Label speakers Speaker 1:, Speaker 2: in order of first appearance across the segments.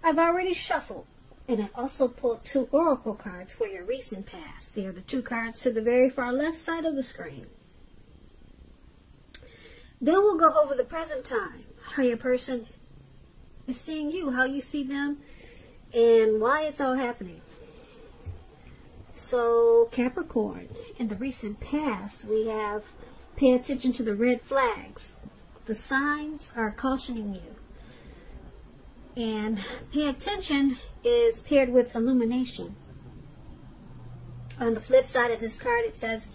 Speaker 1: I've already shuffled, and I also pulled 2 oracle cards for your recent past. They are the 2 cards to the very far left side of the screen. Then we'll go over the present time, how your person is seeing you, how you see them, and why it's all happening. So, Capricorn, in the recent past, we have pay attention to the red flags. The signs are cautioning you. And pay attention is paired with illumination. On the flip side of this card, it says,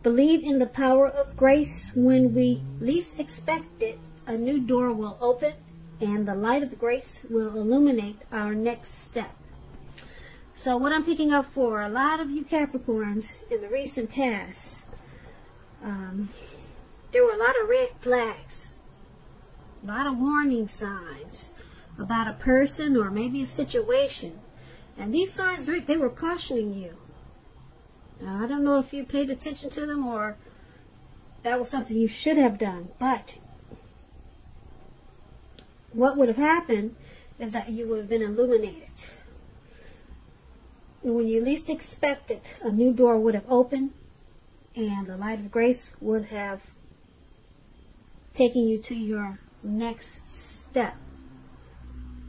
Speaker 1: believe in the power of grace. When we least expect it, a new door will open, and the light of grace will illuminate our next step. So what I'm picking up for a lot of you Capricorns in the recent past, there were a lot of red flags, a lot of warning signs about a person or maybe a situation. And these signs, they were cautioning you. Now, I don't know if you paid attention to them or that was something you should have done, but what would have happened is that you would have been illuminated. And when you least expect it, a new door would have opened, and the light of grace would have taken you to your next step.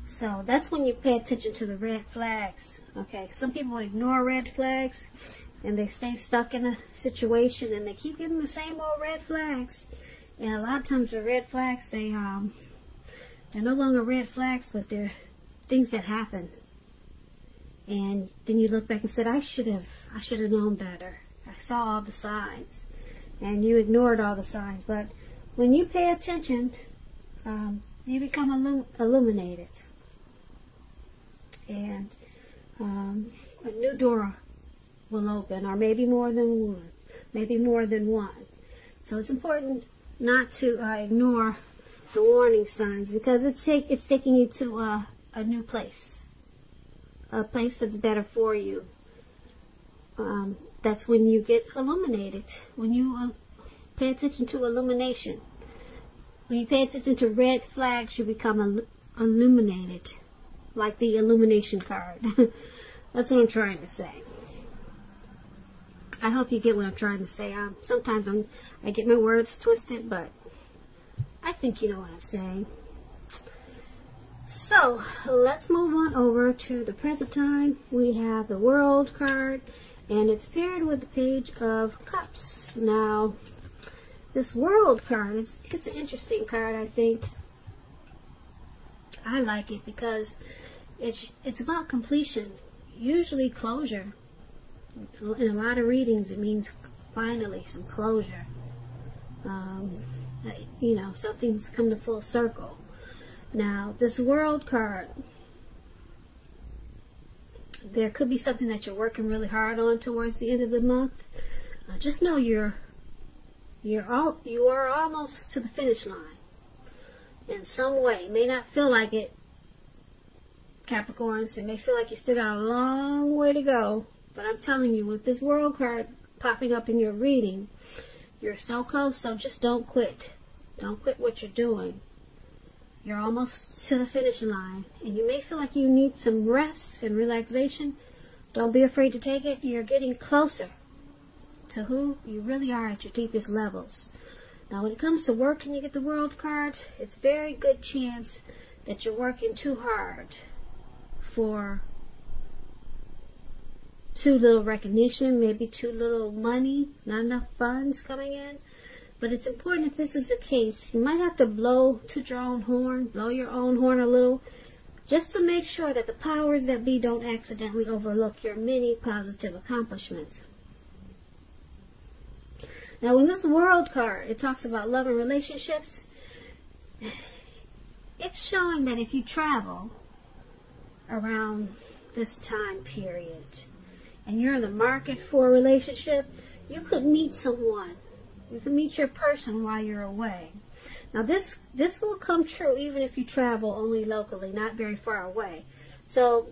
Speaker 1: So that's when you pay attention to the red flags. Okay, some people ignore red flags and they stay stuck in a situation and they keep getting the same old red flags. And a lot of times the red flags, they're no longer red flags, but they're things that happen. And then you look back and said, I should have known better. I saw all the signs. And you ignored all the signs. But when you pay attention, you become illuminated. And a new door will open, or maybe more than one. So it's important not to ignore the warning signs, because it's taking you to a new place. A place that's better for you. That's when you get illuminated. When you pay attention to illumination. When you pay attention to red flags, you become illuminated. Like the illumination card. That's what I'm trying to say. I hope you get what I'm trying to say. Sometimes I get my words twisted, but I think you know what I'm saying. So, let's move on over to the present time. We have the World card, and it's paired with the Page of Cups. Now, this World card, it's an interesting card, I think. I like it because it's about completion, usually closure. In a lot of readings, it means finally some closure. You know, something's come to full circle. Now, this World card, there could be something that you're working really hard on towards the end of the month. Just know you are almost to the finish line in some way. It may not feel like it, Capricorns. It may feel like you still got a long way to go. But I'm telling you, with this World card popping up in your reading, you're so close. So just don't quit. Don't quit what you're doing. You're almost to the finish line, and you may feel like you need some rest and relaxation. Don't be afraid to take it. You're getting closer to who you really are at your deepest levels. Now, when it comes to work and you get the World card, it's a very good chance that you're working too hard for too little recognition, maybe too little money, not enough funds coming in. But it's important, if this is the case, you might have to blow your own horn a little, just to make sure that the powers that be don't accidentally overlook your many positive accomplishments. Now, in this World card, it talks about love and relationships. It's showing that if you travel around this time period and you're in the market for a relationship, you could meet someone. You can meet your person while you're away. Now this will come true even if you travel only locally, not very far away. So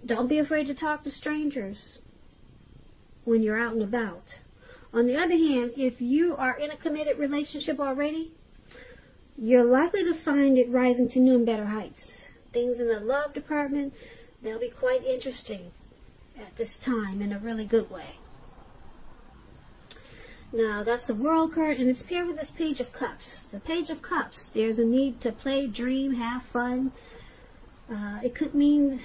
Speaker 1: don't be afraid to talk to strangers when you're out and about. On the other hand, if you are in a committed relationship already, you're likely to find it rising to new and better heights. things in the love department, they'll be quite interesting at this time in a really good way. Now, that's the World card, and it's paired with this Page of Cups. The Page of Cups, there's a need to play, dream, have fun. It could mean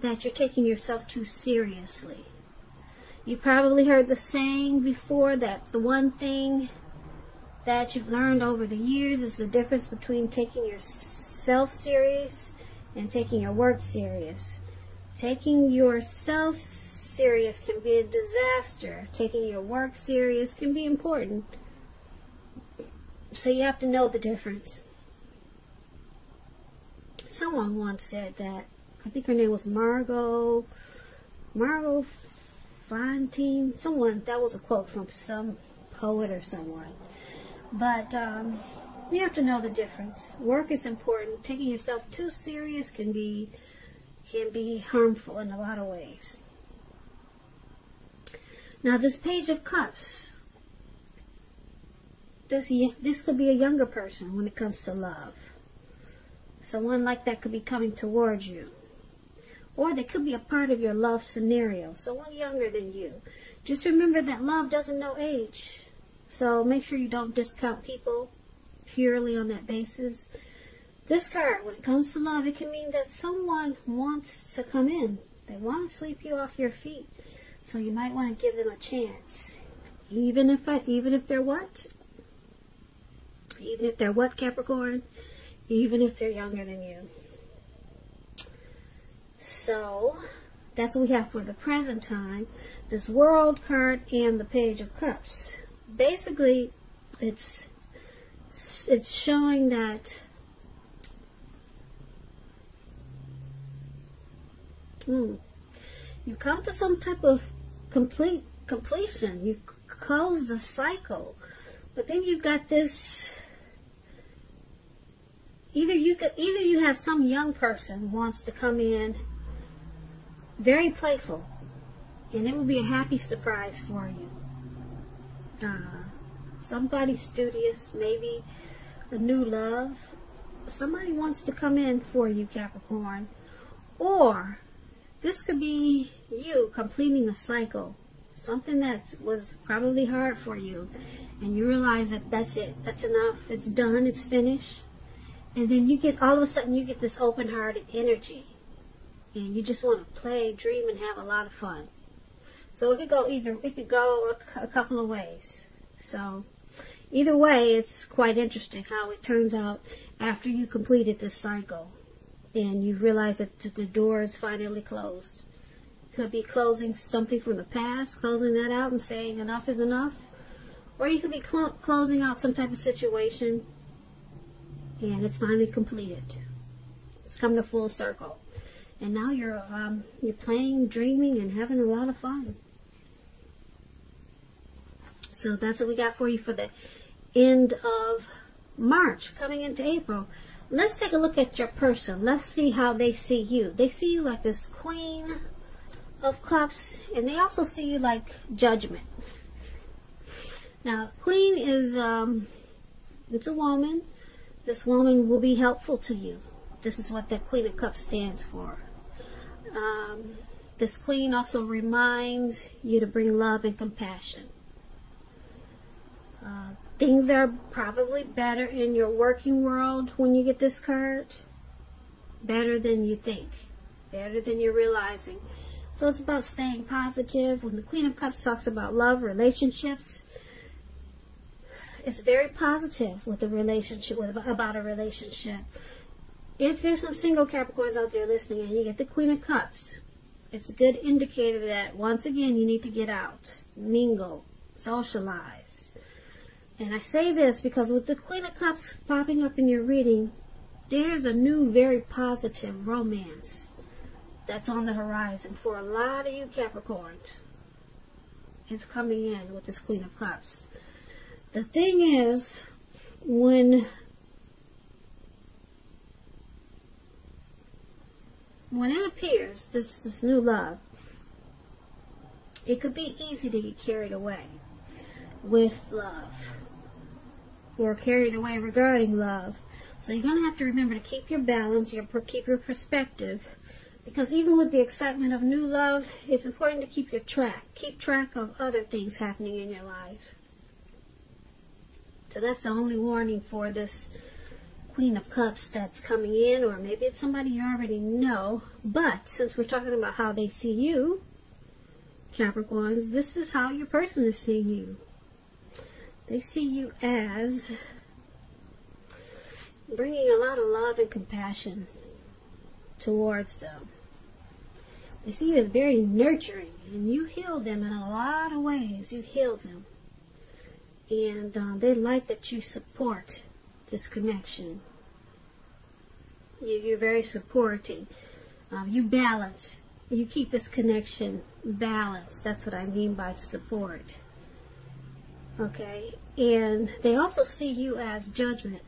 Speaker 1: that you're taking yourself too seriously. You probably heard the saying before that the one thing that you've learned over the years is the difference between taking yourself serious and taking your work serious. Taking yourself serious can be a disaster. Taking your work serious can be important. So you have to know the difference. Someone once said that, I think her name was Margot Fontaine. Someone, that was a quote from some poet or someone. But you have to know the difference. Work is important. Taking yourself too serious can be harmful in a lot of ways. Now, this Page of Cups, this could be a younger person when it comes to love. Someone like that could be coming towards you. Or they could be a part of your love scenario, someone younger than you. Just remember that love doesn't know age. So make sure you don't discount people purely on that basis. This card, when it comes to love, it can mean that someone wants to come in. They want to sweep you off your feet. So you might want to give them a chance. Even if they're what? Even if they're what, Capricorn? Even if they're younger than you. So, that's what we have for the present time. This World card and the Page of Cups. Basically, it's showing that you come to some type of completion. You close the cycle. But then you've got this, either you have some young person who wants to come in very playful, and it will be a happy surprise for you. Somebody studious, maybe a new love. Somebody wants to come in for you, Capricorn. Or this could be you completing a cycle. Something that was probably hard for you. And you realize that that's it. That's enough. It's done. It's finished. And then you get, all of a sudden, you get this open-hearted energy. And you just want to play, dream, and have a lot of fun. So it could go a couple of ways. So either way, it's quite interesting how it turns out after you completed this cycle. And you realize that the door is finally closed. Could be closing something from the past, closing that out and saying enough is enough. Or you could be closing out some type of situation and it's finally completed. It's come to full circle. And now you're playing, dreaming, and having a lot of fun. So that's what we got for you for the end of March, coming into April. Let's take a look at your person. Let's see how they see you. They see you like this Queen of Cups, and they also see you like Judgment. Now, Queen is, it's a woman. This woman will be helpful to you. This is what that Queen of Cups stands for. This Queen also reminds you to bring love and compassion. Things are probably better in your working world when you get this card. Better than you think. Better than you're realizing. So it's about staying positive. When the Queen of Cups talks about love, relationships, it's very positive with a relationship, about a relationship. If there's some single Capricorns out there listening and you get the Queen of Cups, it's a good indicator that, once again, you need to get out, mingle, socialize. And I say this because with the Queen of Cups popping up in your reading, there's a new, very positive romance that's on the horizon for a lot of you Capricorns. It's coming in with this Queen of Cups. The thing is, when it appears, this new love, it could be easy to get carried away with love, or carried away regarding love. So you're going to have to remember to keep your balance, keep your perspective. Because even with the excitement of new love, it's important to keep track of other things happening in your life. So that's the only warning for this Queen of Cups that's coming in, or maybe it's somebody you already know. But since we're talking about how they see you, Capricorns, this is how your person is seeing you. They see you as bringing a lot of love and compassion towards them. They see you as very nurturing, and you heal them in a lot of ways. You heal them. And they like that you support this connection. You're very supporting. You balance. You keep this connection balanced. That's what I mean by support. Okay? And they also see you as judgment.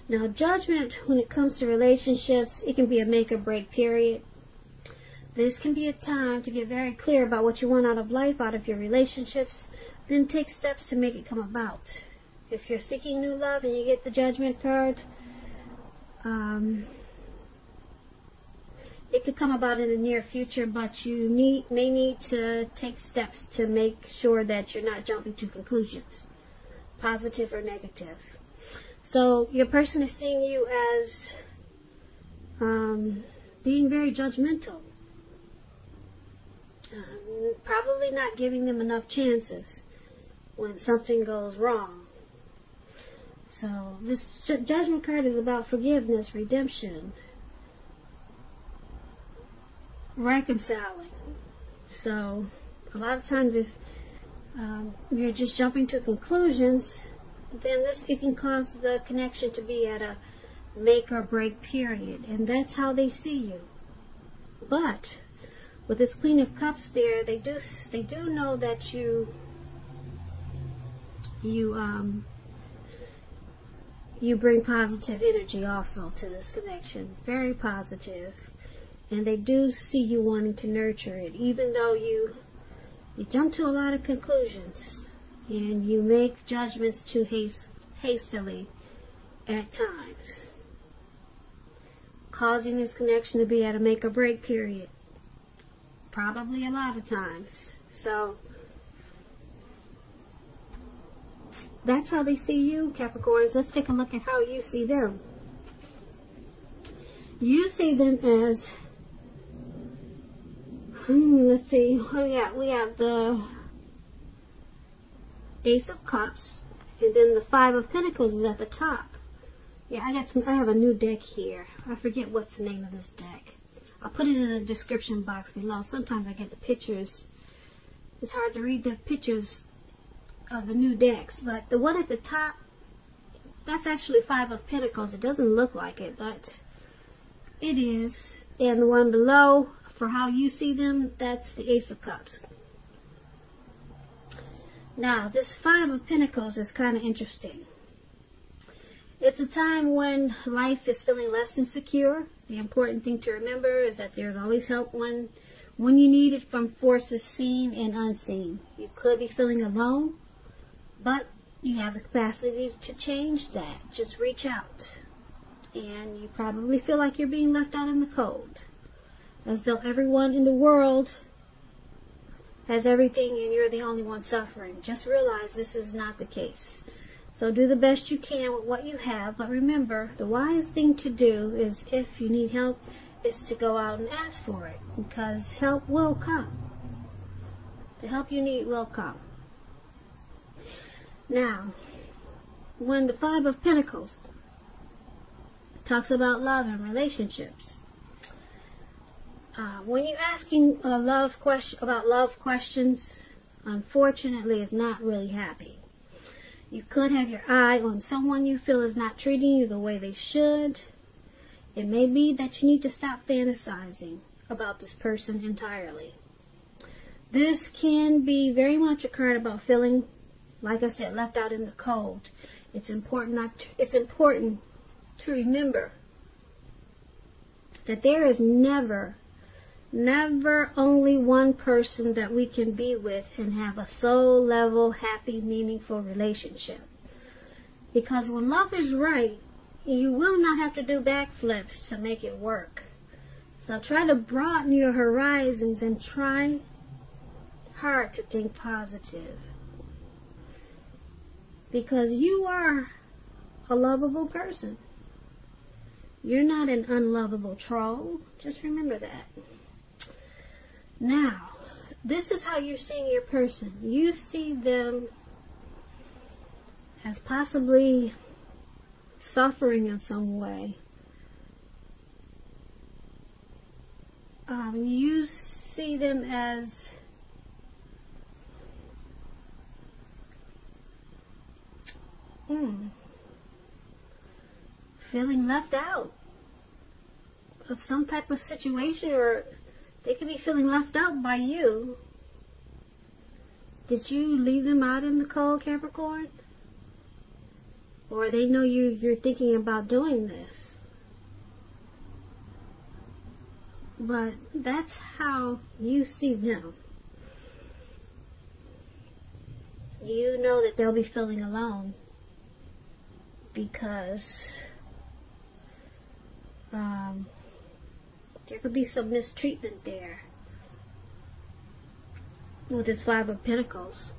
Speaker 1: Now, judgment, when it comes to relationships, it can be a make or break period. This can be a time to get very clear about what you want out of life, out of your relationships, then take steps to make it come about. If you're seeking new love and you get the Judgment card, it could come about in the near future, but you may need to take steps to make sure that you're not jumping to conclusions, positive or negative. So your person is seeing you as being very judgmental. Probably not giving them enough chances when something goes wrong. So this Judgment card is about forgiveness, redemption, reconciling. So a lot of times if you're just jumping to conclusions, then it can cause the connection to be at a make or break period, and that's how they see you. But with this Queen of Cups there, they do know that you bring positive energy also to this connection, very positive, and they do see you wanting to nurture it, even though you jump to a lot of conclusions and you make judgments too hastily at times, causing this connection to be at a make or break period. Probably a lot of times. So that's how they see you, Capricorns. Let's take a look at how you see them. You see them as, let's see, we have the Ace of Cups, and then the Five of Pentacles is at the top. Yeah, I have a new deck here. I forget what's the name of this deck. I'll put it in the description box below. Sometimes I get the pictures. It's hard to read the pictures of the new decks. But the one at the top, that's actually Five of Pentacles. It doesn't look like it, but it is. And the one below, for how you see them, that's the Ace of Cups. Now, this Five of Pentacles is kind of interesting. It's a time when life is feeling less insecure. The important thing to remember is that there's always help when you need it from forces seen and unseen. You could be feeling alone, but you have the capacity to change that. Just reach out. And you probably feel like you're being left out in the cold, as though everyone in the world has everything and you're the only one suffering. Just realize this is not the case. So do the best you can with what you have, but remember, the wise thing to do is, if you need help, is to go out and ask for it, because help will come. The help you need will come. Now, when the Five of Pentacles talks about love and relationships, when you're asking about love questions, unfortunately, it's not really happy. You could have your eye on someone you feel is not treating you the way they should. It may be that you need to stop fantasizing about this person entirely. This can be very much a card about feeling, like I said, left out in the cold. It's important to remember that there is never only one person that we can be with and have a soul level, happy, meaningful relationship. Because when love is right, you will not have to do backflips to make it work. So try to broaden your horizons and try hard to think positive. Because you are a lovable person. You're not an unlovable troll. Just remember that. Now, this is how you're seeing your person. You see them as possibly suffering in some way. You see them as feeling left out of some type of situation, or they could be feeling left out by you. Did you leave them out in the cold, Capricorn? Or they know you're thinking about doing this. But that's how you see them. You know that they'll be feeling alone because there could be some mistreatment there with this Five of Pentacles.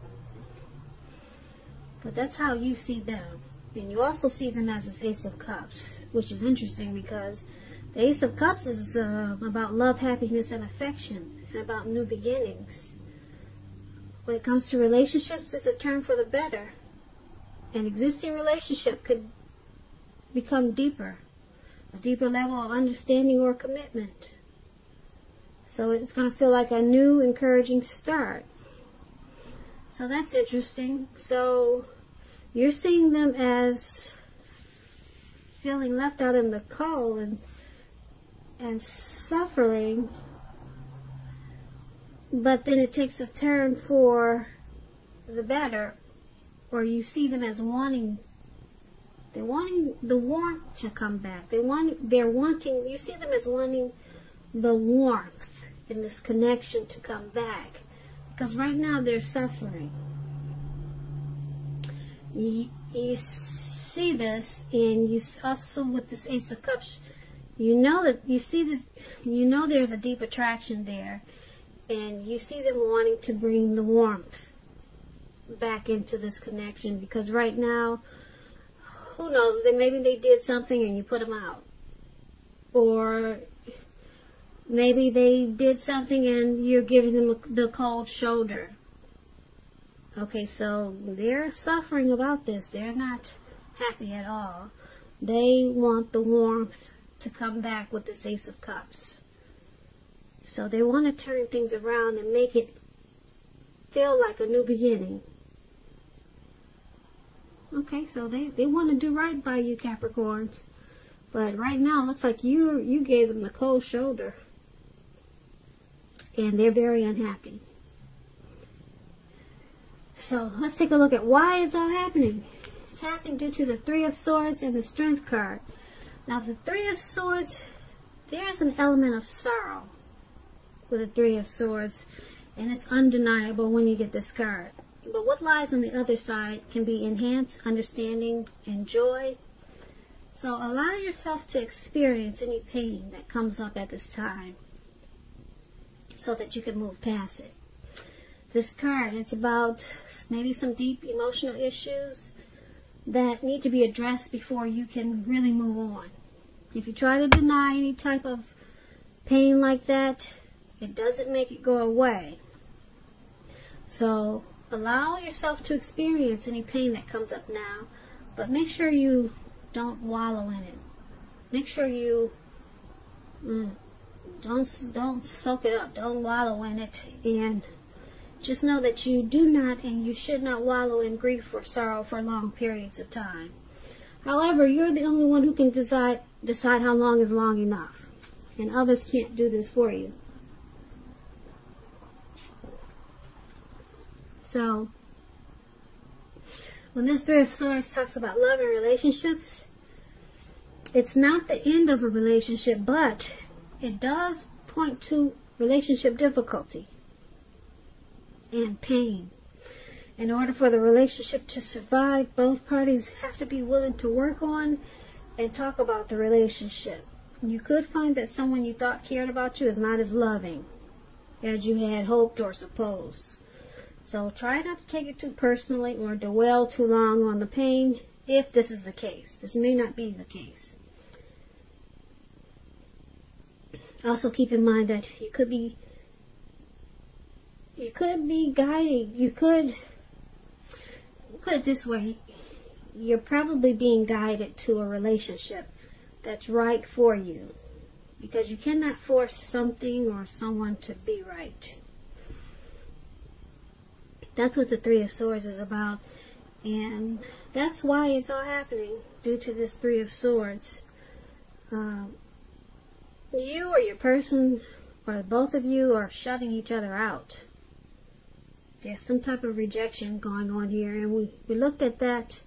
Speaker 1: But that's how you see them. And you also see them as this Ace of Cups, which is interesting because the Ace of Cups is about love, happiness, and affection, and about new beginnings. When it comes to relationships, it's a turn for the better. An existing relationship could become deeper, a deeper level of understanding or commitment. So it's going to feel like a new, encouraging start. So that's interesting. So you're seeing them as feeling left out in the cold and suffering, but then it takes a turn for the better, or you see them as wanting the warmth to come back. You see them as wanting the warmth in this connection to come back, because right now they're suffering. You see this, and you also with this Ace of Cups, you know there's a deep attraction there, and you see them wanting to bring the warmth back into this connection, because right now, who knows, maybe they did something and you put them out, or maybe they did something and you're giving them the cold shoulder. Okay, so they're suffering about this. They're not happy at all. They want the warmth to come back with this Ace of Cups. So they want to turn things around and make it feel like a new beginning. Okay, so they want to do right by you, Capricorns. But right now, it looks like you gave them the cold shoulder. And they're very unhappy. So let's take a look at why it's all happening. It's happening due to the Three of Swords and the Strength card. Now the Three of Swords, there's an element of sorrow with the Three of Swords, and it's undeniable when you get this card. But what lies on the other side can be enhanced understanding and joy. So allow yourself to experience any pain that comes up at this time so that you can move past it. This card, it's about maybe some deep emotional issues that need to be addressed before you can really move on. If you try to deny any type of pain like that, it doesn't make it go away. So allow yourself to experience any pain that comes up now, but make sure you don't wallow in it. Make sure you don't soak it up. Don't wallow in it, and just know that you do not and you should not wallow in grief or sorrow for long periods of time. However, you're the only one who can decide how long is long enough, and others can't do this for you. So, when this Three of Swords talks about love and relationships, it's not the end of a relationship, but it does point to relationship difficulty and pain. In order for the relationship to survive, both parties have to be willing to work on and talk about the relationship. You could find that someone you thought cared about you is not as loving as you had hoped or supposed. So try not to take it too personally or dwell too long on the pain if this is the case. This may not be the case. Also keep in mind that you could be guiding, you could put it this way, you're probably being guided to a relationship that's right for you, because you cannot force something or someone to be right. That's what the Three of Swords is about, and that's why it's all happening, due to this Three of Swords. You or your person, or both of you, are shutting each other out. There's some type of rejection going on here, and we looked at that.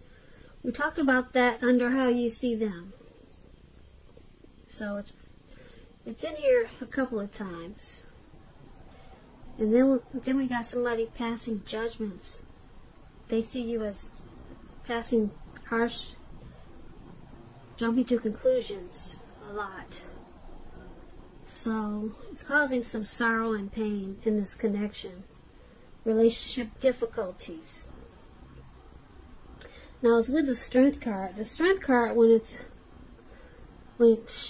Speaker 1: We talked about that under how you see them. So it's in here a couple of times. And then we got somebody passing judgments. They see you as passing harsh, jumping to conclusions a lot. So it's causing some sorrow and pain in this connection. Relationship difficulties. Now it's with the Strength card. The Strength card, when it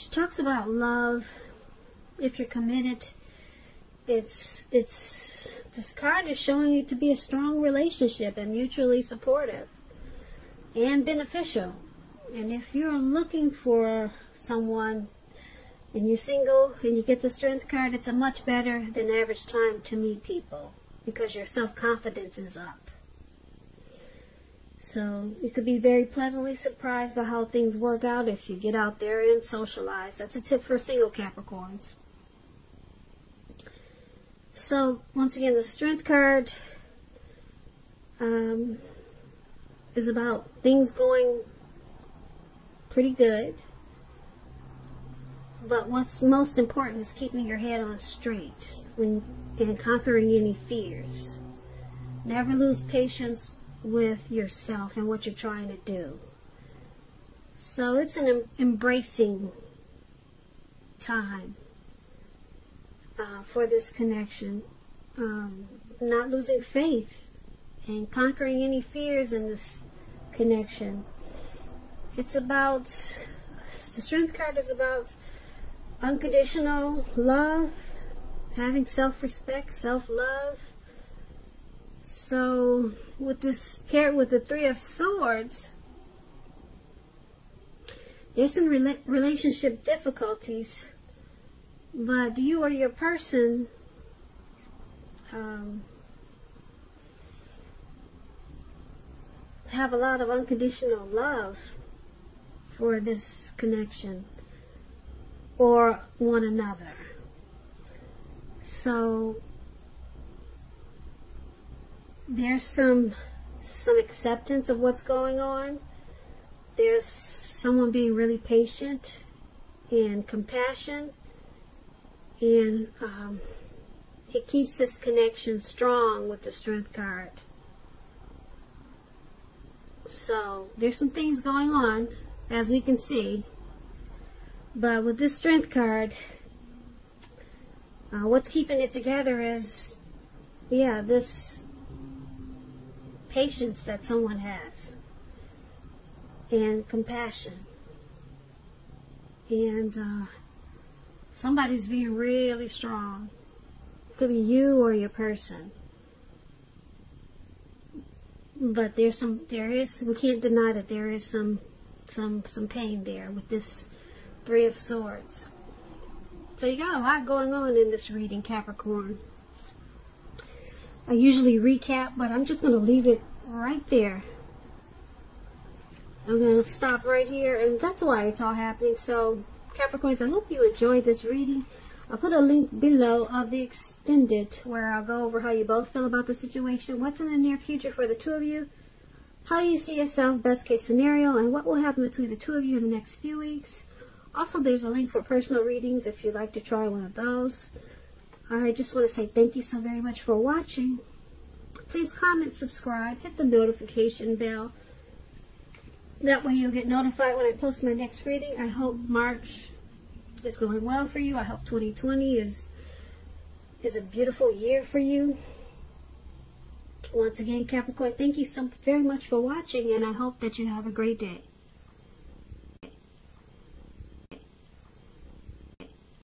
Speaker 1: talks about love, if you're committed, this card is showing you to be a strong relationship and mutually supportive and beneficial. And if you're looking for someone and you're single and you get the Strength card, it's a much better than average time to meet people, because your self-confidence is up. So you could be very pleasantly surprised by how things work out if you get out there and socialize. That's a tip for single Capricorns. So once again, the Strength card is about things going pretty good. But what's most important is keeping your head on straight and conquering any fears. Never lose patience with yourself and what you're trying to do. So it's an embracing time for this connection. Not losing faith and conquering any fears in this connection. It's about, the Strength card is about unconditional love, having self-respect, self-love. So with this paired with the Three of Swords, there's some relationship difficulties, but you or your person have a lot of unconditional love for this connection or one another. So there's some acceptance of what's going on. There's someone being really patient and compassion, and it keeps this connection strong with the Strength card. So there's some things going on, as we can see, but with this Strength card, what's keeping it together is, yeah, this patience that someone has, and compassion, and somebody's being really strong. It could be you or your person, but we can't deny that there is some pain there with this Three of Swords. So you got a lot going on in this reading, Capricorn. I usually recap, but I'm just going to leave it right there. I'm going to stop right here, and that's why it's all happening. So, Capricorns, I hope you enjoyed this reading. I'll put a link below of the extended, where I'll go over how you both feel about the situation, what's in the near future for the two of you, how you see yourself, best case scenario, and what will happen between the two of you in the next few weeks. Also, there's a link for personal readings if you'd like to try one of those. I just want to say thank you so very much for watching. Please comment, subscribe, hit the notification bell. That way you'll get notified when I post my next reading. I hope March is going well for you. I hope 2020 is a beautiful year for you. Once again, Capricorn, thank you so very much for watching, and I hope that you have a great day.